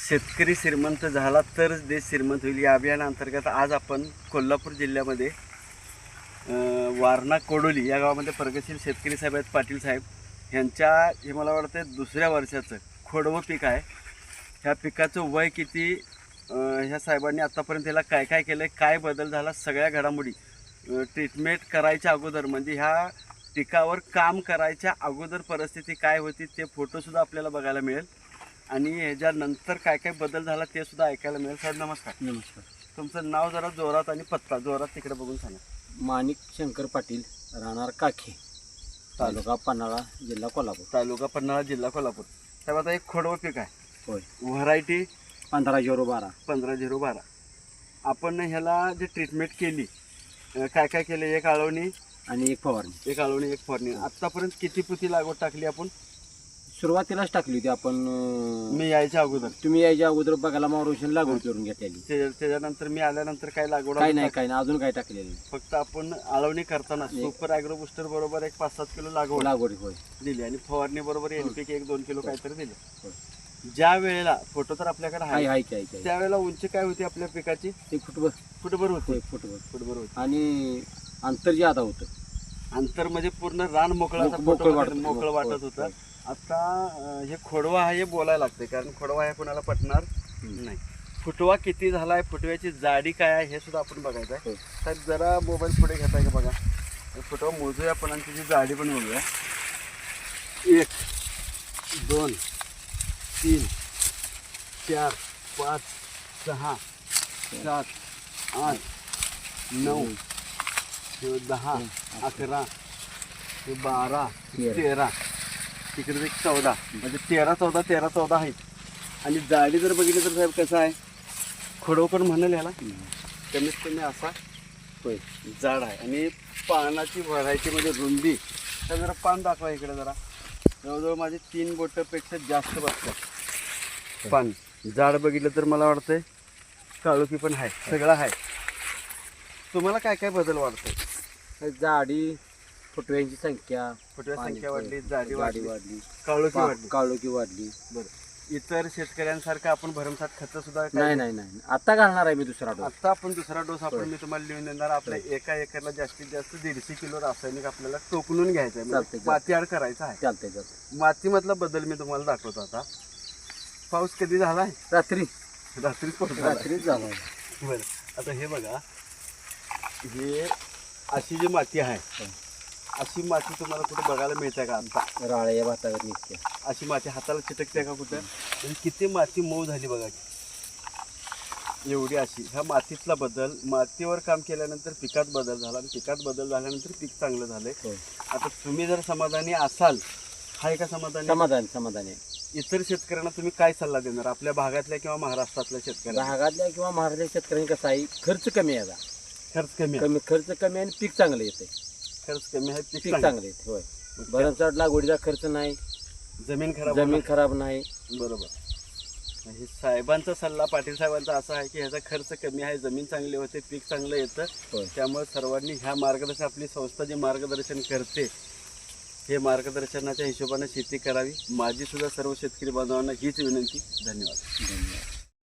शेतकरी श्रीमंत झाला तरच देश श्रीमंत होईल या अभियानाअंतर्गत आज आपण कोल्हापूर जिल्ह्यामध्ये वारणा कोडोली या गावामध्ये प्रगतशील शेतकरी साहेब आहेत पाटील साहेब यांच्या हे मला वाटतं दुसऱ्या वर्षाचं खोडवं पीक आहे. ह्या पिकाचं वय किती, ह्या साहेबांनी आत्तापर्यंत याला काय काय केलं, काय बदल झाला, सगळ्या घडामोडी ट्रीटमेंट करायच्या अगोदर म्हणजे ह्या पिकावर काम करायच्या अगोदर परिस्थिती काय होती ते फोटोसुद्धा आपल्याला बघायला मिळेल आणि ह्याच्यानंतर काय काय बदल झाला ते सुद्धा ऐकायला मिळेल. साहेब नमस्कार. नमस्कार. तुमचं नाव जरा जोरात आणि पत्ता जोरात तिकडे बघून सांगा. माणिक शंकर पाटील, राहणार काखे, तालुका पन्हाळा, जिल्हा कोल्हापूर. तालुका पन्हाळा, जिल्हा कोल्हापूर. साहेब आता एक खोडवं पीक आहे. होय. व्हरायटी 15/012. 15/012. आपण ह्याला जे ट्रीटमेंट केली काय काय केलं, एक आळवणी आणि एक फवारणी. एक आळवणी एक फवारणी. आत्तापर्यंत किती पुती लागवड टाकली आपण? सुरुवातीलाच टाकली होती आपण. मी यायच्या अगोदर तुम्ही यायच्या अगोदर बघायला मावरोशन लागवड करून घेतलेली. त्याच्यानंतर मी आल्यानंतर काय लागवड काय नाही अजून काय टाकलेलं नाही. फक्त आपण आळवणी करताना सुपर ॲग्रो बुस्टर बरोबर एक 5-7 किलो लागवड होय दिली आणि फवारणी बरोबर एनपीके 1-2 किलो काहीतरी दिले. ज्या वेळेला फोटो तर आपल्याकडे आहे त्यावेळेला उंची काय होती आपल्या पिकाची? 1 फुटभर. फुटभर होते. फुटभर होती. आणि अंतर जे आता होतं, अंतर म्हणजे पूर्ण रान मोकळं वाटत होतं. आता हे खोडवा आहे हे बोलायला लागते कारण खोडवा हे कोणाला पटणार नाही. फुटवा किती झालाय, फुटव्याची जाडी काय आहे हे सुद्धा आपण बघायचं आहे. तर जरा मोबाईल पुढे घेताय का बघा. फुटवा मोजूया आपण आणि त्याची जाडी पण बघूया. 1 2 3 4 5 6 7 8 9 10 11 12 13 तिकडे 14 म्हणजे 13-14 आहेत. आणि जाडी जर बघितली तर साहेब कसं आहे, खोडव पण म्हणाल याला कमीत कमी असा होय जाड आहे. आणि पानाची व्हरायटी म्हणजे रुंदी तर जरा पान दाखवा इकडे जरा. जवळजवळ माझे 3 बोटापेक्षा जास्त बसतात पान. जाड बघितलं तर मला वाटतंय काळोखी पण आहे, सगळं आहे. तुम्हाला काय काय बदल वाटतंय? जाडी, फुटव्यांची संख्या वाढली, जाडी वाढली, काळोखी वाढली. बरं. इतर शेतकऱ्यांसारखं आपण भरमसाठ खत सुद्धा नाही आता घालणार आहे मी दुसरा डोस. आता आपण दुसरा डोस आपण मी तुम्हाला लिहून देणार. आपल्या एका एकरला जास्तीत जास्त 150 किलो रासायनिक आपल्याला टोकणून घ्यायचं आहे, माती आड करायचं आहे. चालतंय. मातीमधला बदल मी तुम्हाला दाखवतो. आता पाऊस कधी झालाय? रात्रीच झाला. बरं. आता हे बघा, हे अशी जी माती आहे अशी माती तुम्हाला कुठे बघायला मिळते का? आता राळ्या भातावर निघते अशी माती हाताला चिटकते का कुठं? आणि किती माती मऊ झाली बघा एवढी अशी. ह्या मातीतला बदल, मातीवर काम केल्यानंतर पिकात बदल झाला आणि पिकात बदल झाल्यानंतर पीक चांगलं झालंय. आता तुम्ही जर समाधानी असाल, आहे का समाधानी? इतर शेतकऱ्यांना तुम्ही काय सल्ला देणार आपल्या भागातल्या किंवा महाराष्ट्रातल्या शेतकऱ्यांना? भागातल्या किंवा महाराष्ट्रातल्या शेतकऱ्यांनी कसं आहे, खर्च कमी आहे. खर्च कमी आणि पीक चांगलं येते. खर्च कमी आहे, पीक चांगलं येते. होय. भरमसाठ लागवडीचा खर्च नाही, जमीन खराब नाही. बरोबर. हे साहेबांचा सल्ला, पाटील साहेबांचा असा आहे की ह्याचा खर्च कमी आहे, जमीन चांगली होते, पीक चांगलं येतं. त्यामुळे सर्वांनी ह्या मार्गदर्शन, आपली संस्था जे मार्गदर्शन करते हे मार्गदर्शनाच्या हिशोबाने शेती करावी. माझी सुद्धा सर्व शेतकरी बांधवांना हीच विनंती. धन्यवाद.